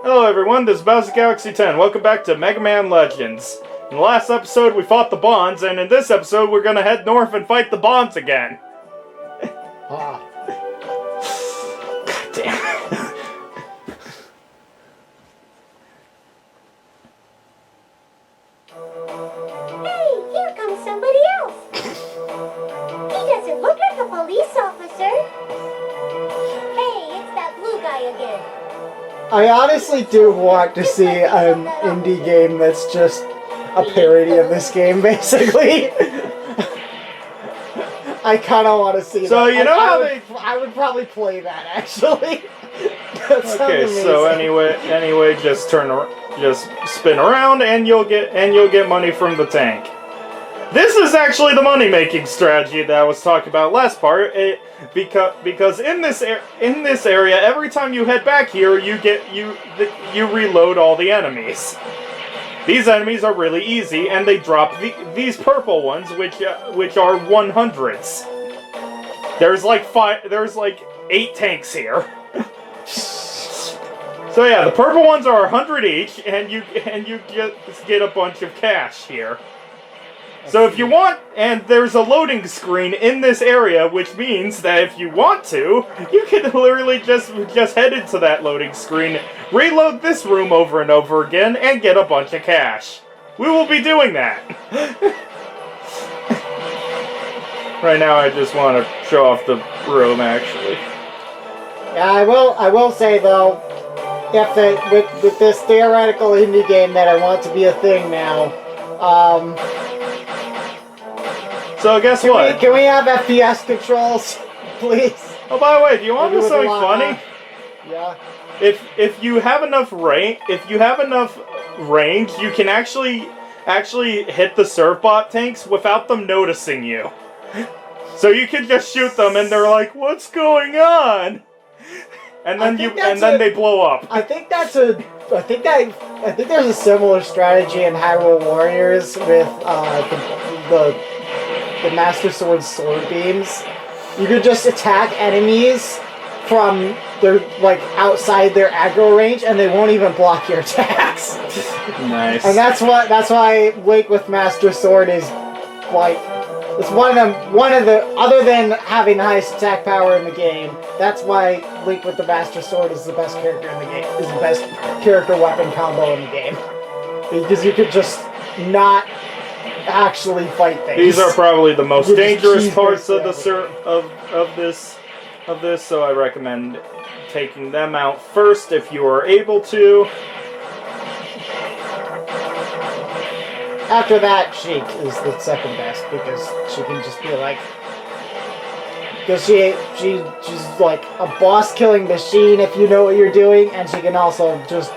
Hello everyone, this is Bowser Galaxy 10. Welcome back to Mega Man Legends. In the last episode we fought the Bonds, and in this episode we're gonna head north and fight the Bonds again. God damn. Hey, here comes somebody else. He doesn't look like a police officer. Hey, it's that blue guy again. I honestly do want to see an indie game that's just a parody of this game, basically. I kind of want to see so, that. You know I would probably play that, actually. That okay, so anyway, just spin around, and you'll get money from the tank. This is actually the money-making strategy that I was talking about last part. Because in this area, every time you head back here, you reload all the enemies. These enemies are really easy, and they drop these purple ones, which are 100s. There's like 8 tanks here. So yeah, the purple ones are 100 each, and you get a bunch of cash here. So if you want, and there's a loading screen in this area, which means that if you want to, you can literally just head into that loading screen, reload this room over and over again, and get a bunch of cash. We will be doing that. Right now I just want to show off the room, actually. Yeah, I will say though, with this theoretical indie game that I want to be a thing now, so guess what? Can we have FPS controls, please? Oh, by the way, do you want to know something funny? Yeah. If you have enough range, you can actually hit the Servbot tanks without them noticing you. So you can just shoot them, and they're like, "What's going on?" And then they blow up. I think there's a similar strategy in Hyrule Warriors with the Master Sword's sword beams. You could just attack enemies from their outside their aggro range, and they won't even block your attacks. Nice. And that's why Link with Master Sword is it's one of the other than having the highest attack power in the game. That's why Link with the Master Sword is the best character in the game. Is the best character weapon combo in the game, because you could just not actually fight things. These are probably the most dangerous parts of this, so I recommend taking them out first if you are able to. After that, Sheik is the second best, because she can just be like, because she's like a boss-killing machine if you know what you're doing, and she can also just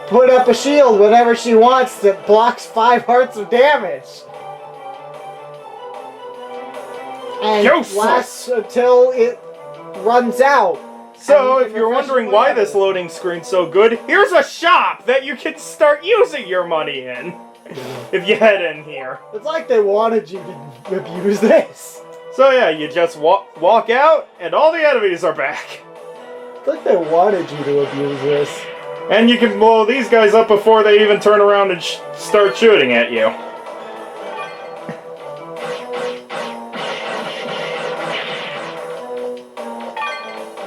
put up a shield whenever she wants that blocks 5 hearts of damage. And lasts until it runs out. So, if you're wondering why this loading screen's so good, here's a shop that you can start using your money in. If you head in here. It's like they wanted you to abuse this. So yeah, you just walk out, and all the enemies are back. It's like they wanted you to abuse this. And you can blow these guys up before they even turn around and start shooting at you.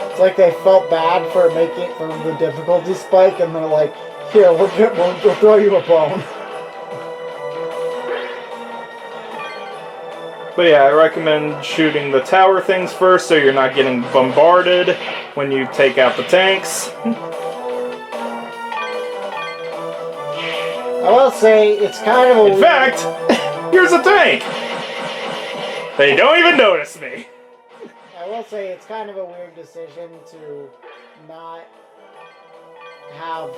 It's like they felt bad for the difficulty spike, and they're like, "Here, we'll throw you a bone." But yeah, I recommend shooting the tower things first, so you're not getting bombarded when you take out the tanks. I will say, it's kind of a In fact, here's a tank! They don't even notice me! I will say, it's kind of a weird decision to not have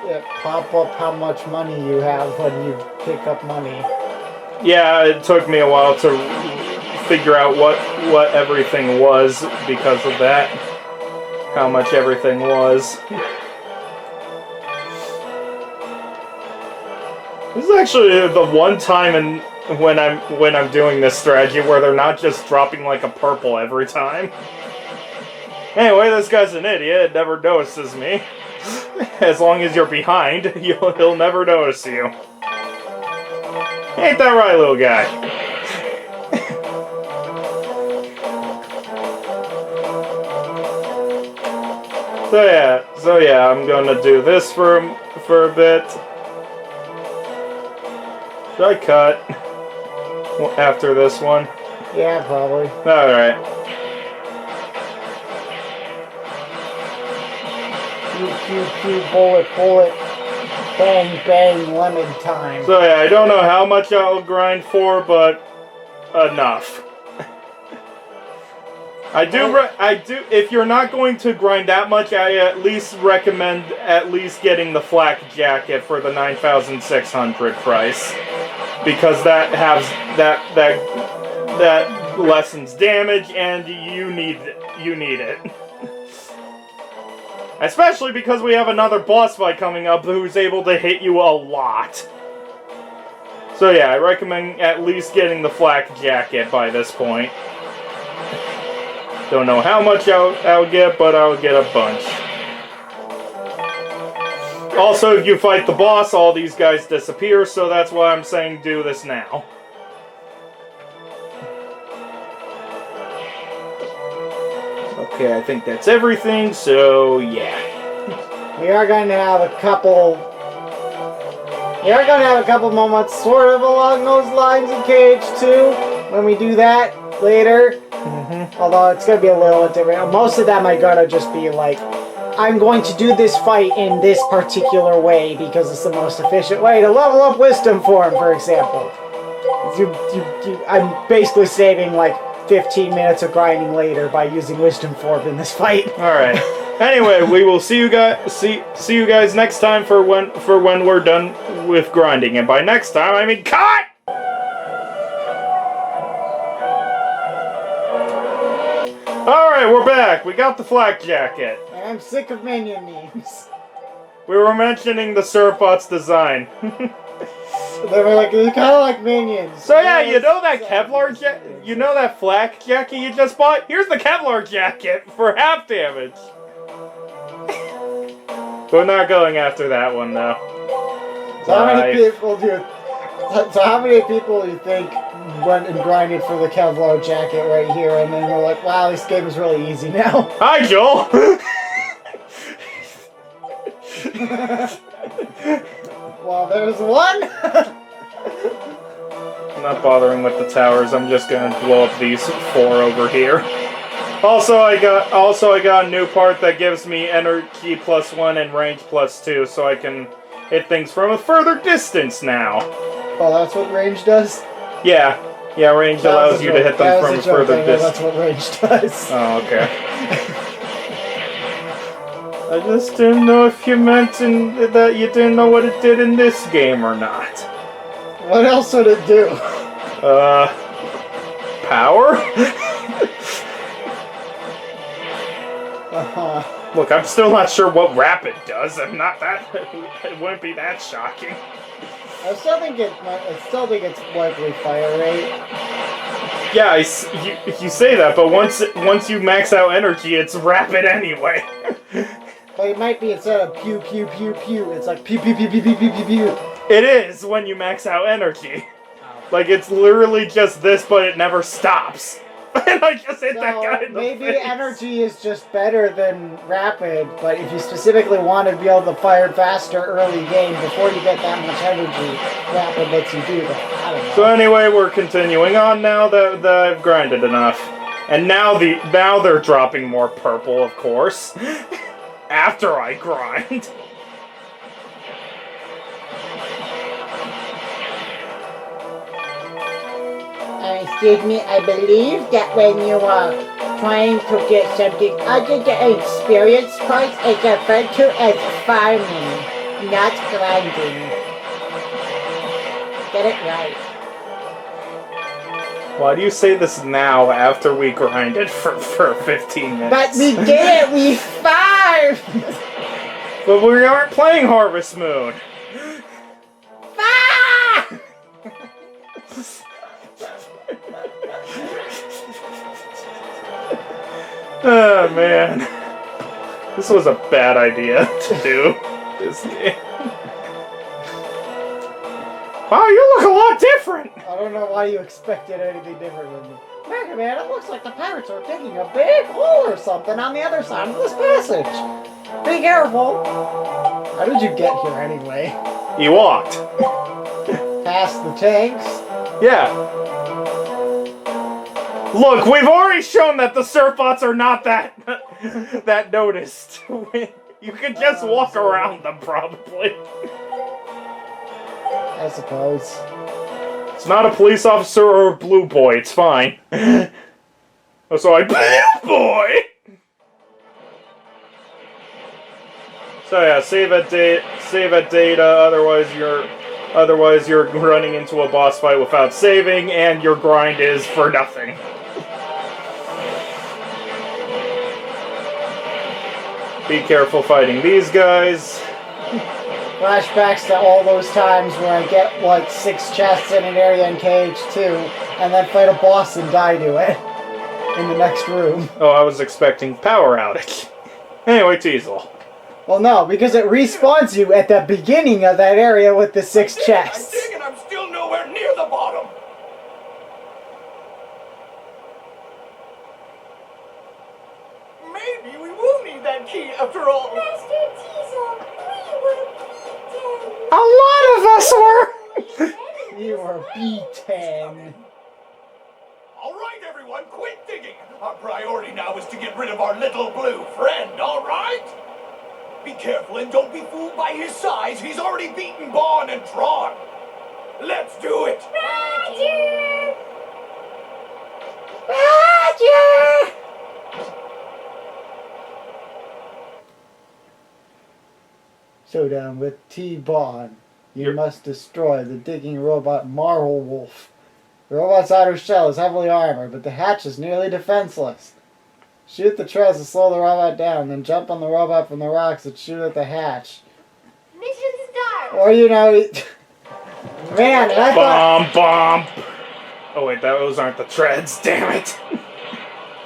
it pop up how much money you have when you pick up money. Yeah, it took me a while to figure out what everything was because of that. How much everything was. This is actually the one time when I'm doing this strategy where they're not just dropping like a purple every time. Anyway, this guy's an idiot. Never notices me. as long as you're behind, he'll never notice you. Ain't that right, little guy? So yeah, I'm gonna do this for a bit. Should I cut after this one? Yeah, probably. Alright. Pew, pew, pew, bullet, bullet. Bang, bang, lemon time. So yeah, I don't know how much I'll grind for, but enough. I do. If you're not going to grind that much, I at least recommend at least getting the flak jacket for the 9,600 price, because that has that lessens damage, and you need it. Especially because we have another boss fight coming up who's able to hit you a lot. So yeah, I recommend at least getting the flak jacket by this point. Don't know how much I'll get, but I'll get a bunch. Also, if you fight the boss, all these guys disappear, so that's why I'm saying do this now. Okay, I think that's everything, so yeah. We are going to have a couple moments sort of along those lines in KH2 when we do that later. Although it's going to be a little bit different. Most of them are going to just be like, I'm going to do this fight in this particular way because it's the most efficient way to level up Wisdom Form, for example. I'm basically saving like 15 minutes of grinding later by using Wisdom Form in this fight. Alright. Anyway, we will see you guys next time for when we're done with grinding. And by next time, I mean cut! Alright, we're back. We got the flak jacket. And I'm sick of minion memes. We were mentioning the Surfbot's design. They were like, they're kind of like minions. So yeah, you know that Kevlar jacket? You know that flak jacket you just bought? Here's the Kevlar jacket for half damage. We're not going after that one though. So how many people do you think went and grinded for the Kevlar jacket right here, and then we're like, wow, this game is really easy now? Hi, Joel! Well, there's one! I'm not bothering with the towers, I'm just gonna blow up these 4 over here. Also, I got a new part that gives me energy +1 and range +2, so I can hit things from a further distance now. Oh, that's what range does? Yeah, range allows you to hit them from a further distance. That's what range does. Oh, okay. I just didn't know if you meant that you didn't know what it did in this game or not. What else would it do? Power? Look, I'm still not sure what rapid does. It wouldn't be that shocking. I still think it's likely fire rate. Yeah, you say that, but once you max out energy, it's rapid anyway. But it might be instead of pew pew pew pew, it's like pew pew pew pew pew pew pew pew. It is when you max out energy. Like it's literally just this, but it never stops. And I just hit that guy in the face. Maybe energy is just better than rapid, but if you specifically want to be able to fire faster early game before you get that much energy, rapid lets you do that. I don't know. So anyway, we're continuing on now that I've grinded enough. And now they're dropping more purple, of course. After I grind. Excuse me, I believe that when you are trying to get something other than experience points, it's referred to as farming, not grinding. Get it right. Why do you say this now after we grinded for 15 minutes? But we did it! We farmed! But we aren't playing Harvest Moon. Farm! Oh man. This was a bad idea to do. this game. Wow, you look a lot different! I don't know why you expected anything different from me. Mega Man, it looks like the pirates are digging a big hole or something on the other side of this passage. Be careful. How did you get here anyway? You walked. Past the tanks? Yeah. Look, we've already shown that the surfbots are not that that noticed. You could just walk around them, probably. I suppose. It's not a police officer or a blue boy, it's fine. Oh, sorry, blue boy! So yeah, save at data, otherwise you're running into a boss fight without saving, and your grind is for nothing. Be careful fighting these guys. Flashbacks to all those times where I get like 6 chests in an area in KH2 and then fight a boss and die to it in the next room. Oh, I was expecting power outage. Anyway, Tiesel. Well, no, because it respawns you at the beginning of that area with the 6 chests. I'm digging, I'm still nowhere near the bottom. Maybe we will need that key after all. Master Tiesel, we were beaten. A lot of us were! You were beaten. All right, everyone, quit digging. Our priority now is to get rid of our little blue friend, all right? Be careful and don't be fooled by his size. He's already beaten Bon and Tron. Let's do it. Roger! Roger! Showdown with T-Bon. You must destroy the digging robot Marvel Wolf. The robot's outer shell is heavily armored, but the hatch is nearly defenseless. Shoot the treads to slow the robot down, then jump on the robot from the rocks and shoot at the hatch. Mission start! Or, you know... Man, I thought... Bomb! Oh wait, those aren't the treads, damn it!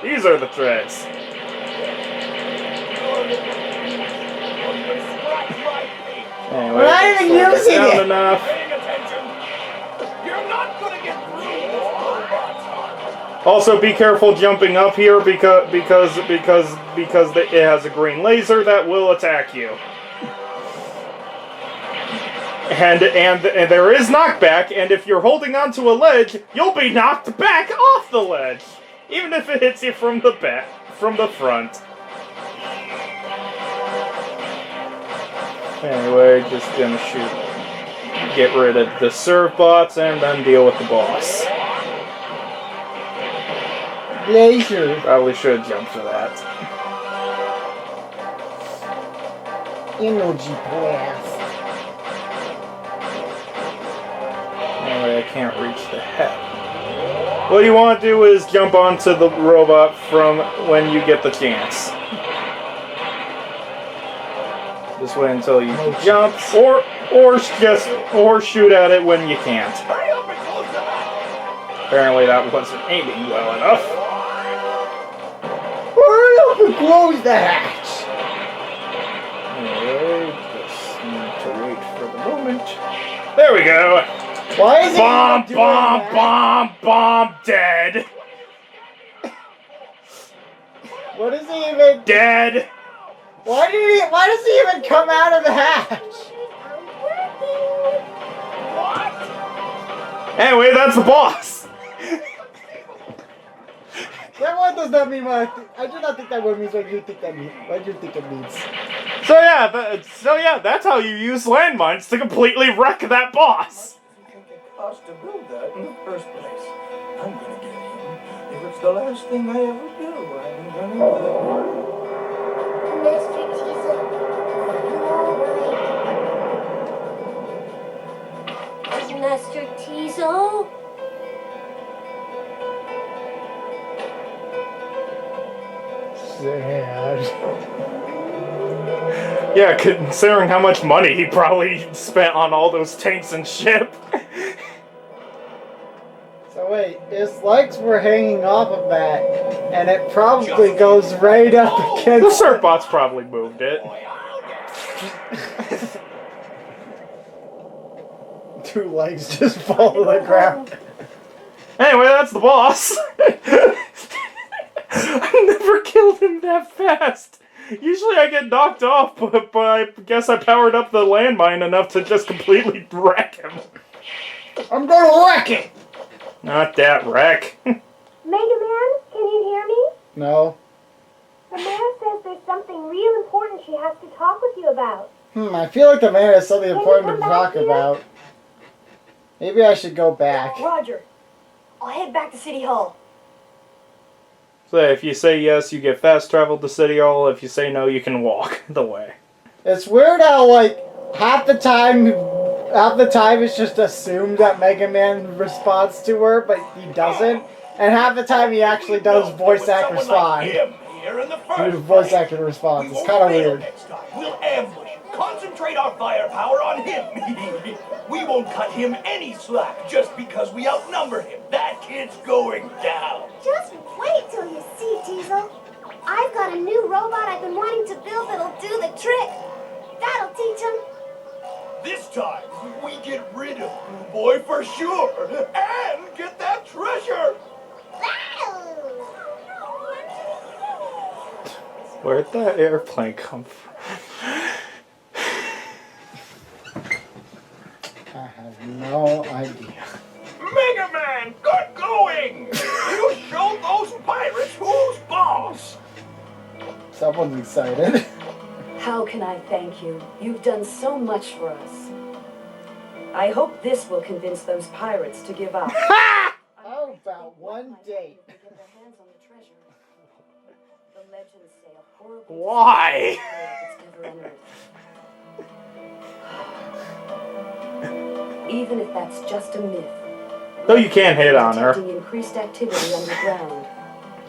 These are the treads. Anyway, We're not even slow using down it. enough. Paying attention. You're not gonna get through this robot. Also, be careful jumping up here because it has a green laser that will attack you. And there is knockback, and if you're holding onto a ledge, you'll be knocked back off the ledge, even if it hits you from the back, from the front. Anyway, just gonna get rid of the serve bots and then deal with the boss. Laser. Probably should jump for that. Energy blast. Anyway, I can't reach the head. What you want to do is jump onto the robot from when you get the chance. Just wait until you jump, or shoot at it when you can't. Hurry up and close the hatch. Apparently that wasn't aiming well enough. Hurry up and close the hatch! Anyway, just need to wait for the moment. There we go. Why is Bomb, he doing bomb, that? bomb, bomb, dead. What is he even... Dead. Why does he even come out of the hatch? Anyway, that's the boss. That one does not mean what I do not think that word means what you think that means. What do you think it means? So yeah, that's how you use landmines to completely wreck that boss. What do you think it cost to build that in the first place? I'm gonna get him. If it's the last thing I ever do, I'm gonna get him. Master Tiesel, are you alright? Master Tiesel? Sad. Yeah, considering how much money he probably spent on all those tanks and ship. So wait, his legs were hanging off of that, and it probably goes right up The against... Surfbots probably moved it. Boy, I'll get him. 2 legs just fall to the ground. Anyway, that's the boss. I never killed him that fast. Usually I get knocked off, but I guess I powered up the landmine enough to just completely wreck him. I'm gonna wreck it! Not that wreck. Mega Man, can you hear me? No. The mayor says there's something real important she has to talk with you about. I feel like the mayor has something Can you important come to back talk here? about. Maybe I should go back. Roger. I'll head back to City Hall. So if you say yes, you get fast travel to City Hall. If you say no, you can walk the way. It's weird how, like, half the time it's just assumed that Mega Man responds to her, but he doesn't. And half the time he actually does voice act respond. Voice actor response. It's kind of weird. Next time. We'll ambush him. Concentrate our firepower on him. We won't cut him any slack just because we outnumber him. That kid's going down. Just wait till you see, Tiesel. I've got a new robot I've been wanting to build that'll do the trick. That'll teach him. This time, we get rid of Blue Boy for sure. And get that treasure. Where'd that airplane come from? I have no idea. Mega Man, good going! You showed those pirates who's boss. Someone's excited. How can I thank you? You've done so much for us. I hope this will convince those pirates to give up. How about one date? To get their hands on the treasure. The legends say a horrible Why? it's never unearthed. Even if that's just a myth. Though you can't hit on her. Detecting increased activity underground.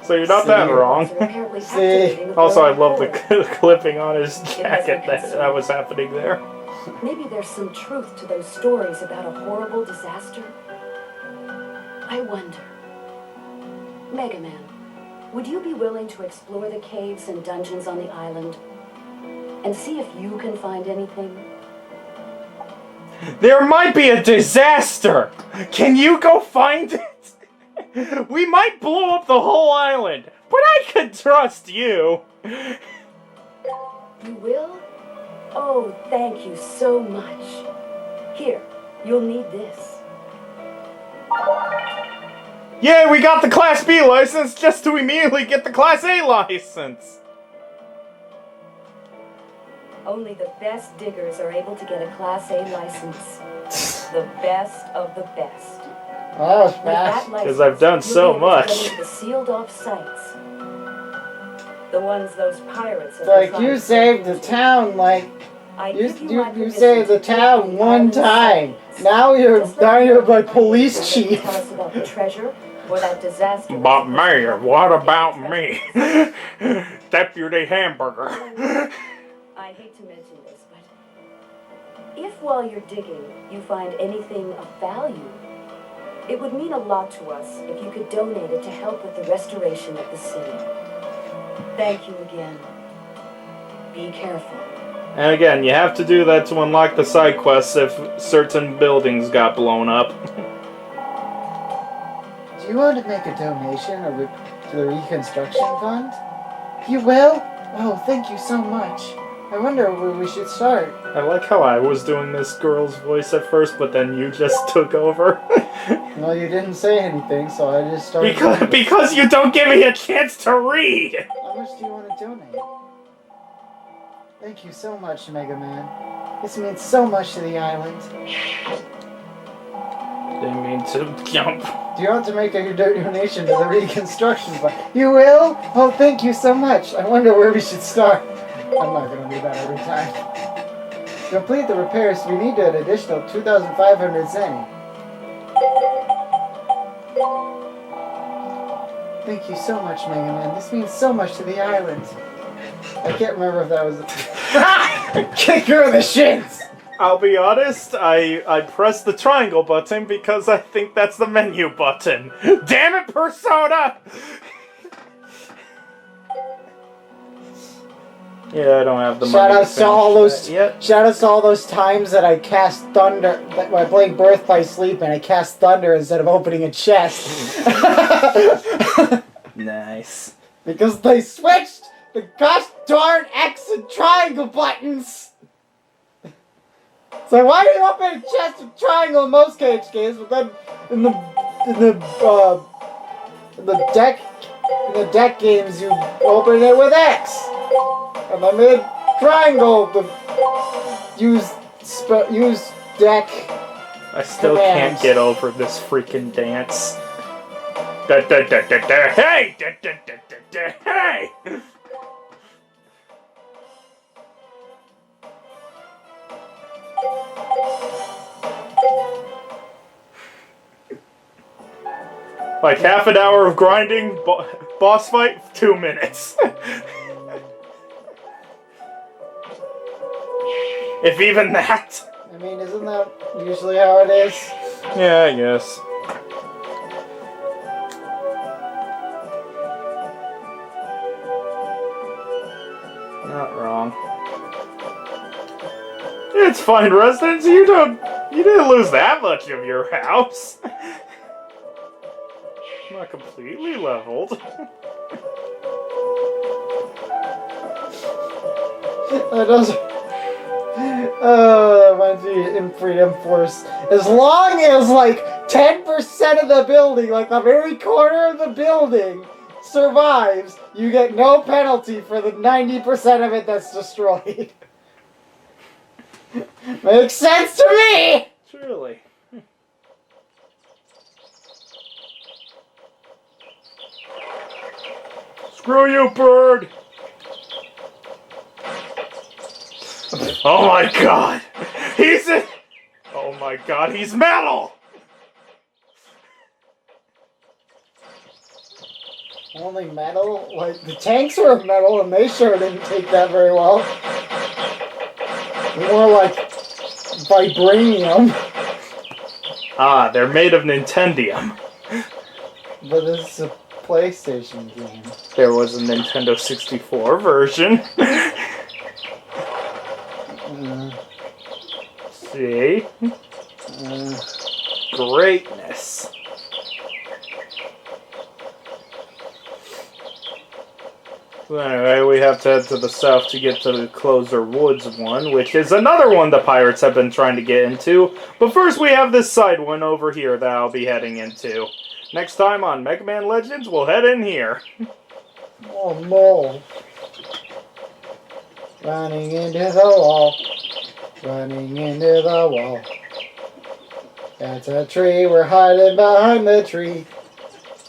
So you're not that wrong. Also, I love the clipping on his jacket that was happening there. Maybe there's some truth to those stories about a horrible disaster. I wonder. Mega Man, would you be willing to explore the caves and dungeons on the island and see if you can find anything? There might be a disaster! Can you go find it? We might blow up the whole island, but I could trust you. You will? Oh, thank you so much. Here, you'll need this. Yeah, we got the Class B license just to immediately get the Class A license. Only the best diggers are able to get a Class A license. The best of the best. Well, that was With fast. that license, 'Cause I've done you'll so be able to much. get into the sealed-off sites. The ones those pirates have Like, been you trying to saved the break into. town, like, I you give my permission saved the to take town the one island time. sites. Now you're Just let me know like if police you chief. Tell us about the treasure or that disaster. But Mayor, what about me? Deputy Hamburger. I hate to mention this, but if while you're digging you find anything of value, it would mean a lot to us if you could donate it to help with the restoration of the city. Thank you again. Be careful. And again, you have to do that to unlock the side quests if certain buildings got blown up. Do you want to make a donation to the Reconstruction Fund? You will? Oh, thank you so much. I wonder where we should start. I like how I was doing this girl's voice at first, but then you just took over. Well, you didn't say anything, so I just started. because you don't give me a chance to read! How much do you want to donate? Thank you so much, Mega Man. This means so much to the island. Didn't mean to jump. Do you want to make a donation to the Reconstruction Fund? You will? Oh, thank you so much. I wonder where we should start. I'm not going to do that every time. To complete the repairs, we need an additional 2,500 zen. Thank you so much, Mega Man. This means so much to the island. I can't remember if that was... Kick her in the shins! I'll be honest, I pressed the triangle button because I think that's the menu button. Damn it, Persona! Yeah, I don't have the Shout money outs to all finish those. that yet. Shout outs to all those times that I cast thunder. That when I played Birth by Sleep and I cast thunder instead of opening a chest. Nice. Because they switched the gosh darn X and triangle buttons. So why do you open a chest with triangle in most cage games, but then in the deck games you open it with X, and then mid triangle the use deck. I still commands. can't get over this freaking dance. Da, da, da, da, da, hey! Da, da, da, da, da, hey! Like half an hour of grinding, boss fight, 2 minutes. If even that. I mean, isn't that usually how it is? Yeah, I guess. Not wrong. It's fine, residents. You didn't lose that much of your house. Not completely leveled. That doesn't. Oh, that reminds me in Freedom Force. As long as like 10% of the building, like the very corner of the building, survives, you get no penalty for the 90% of it that's destroyed. Makes sense to me! Truly. Screw you, bird! Oh my god! He's in... Oh my god, he's metal! Only metal? Like, the tanks were of metal and they sure didn't take that very well. More like vibranium. Ah, they're made of Nintendium. But this is a PlayStation game. There was a Nintendo 64 version. See? Greatness. So anyway, we have to head to the south to get to the Closer Woods one, which is another one the pirates have been trying to get into. But first we have this side one over here that I'll be heading into. Next time on Mega Man Legends, we'll head in here. Oh, mole. Running into the wall. Running into the wall. That's a tree, we're hiding behind the tree.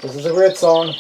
This is a grit song.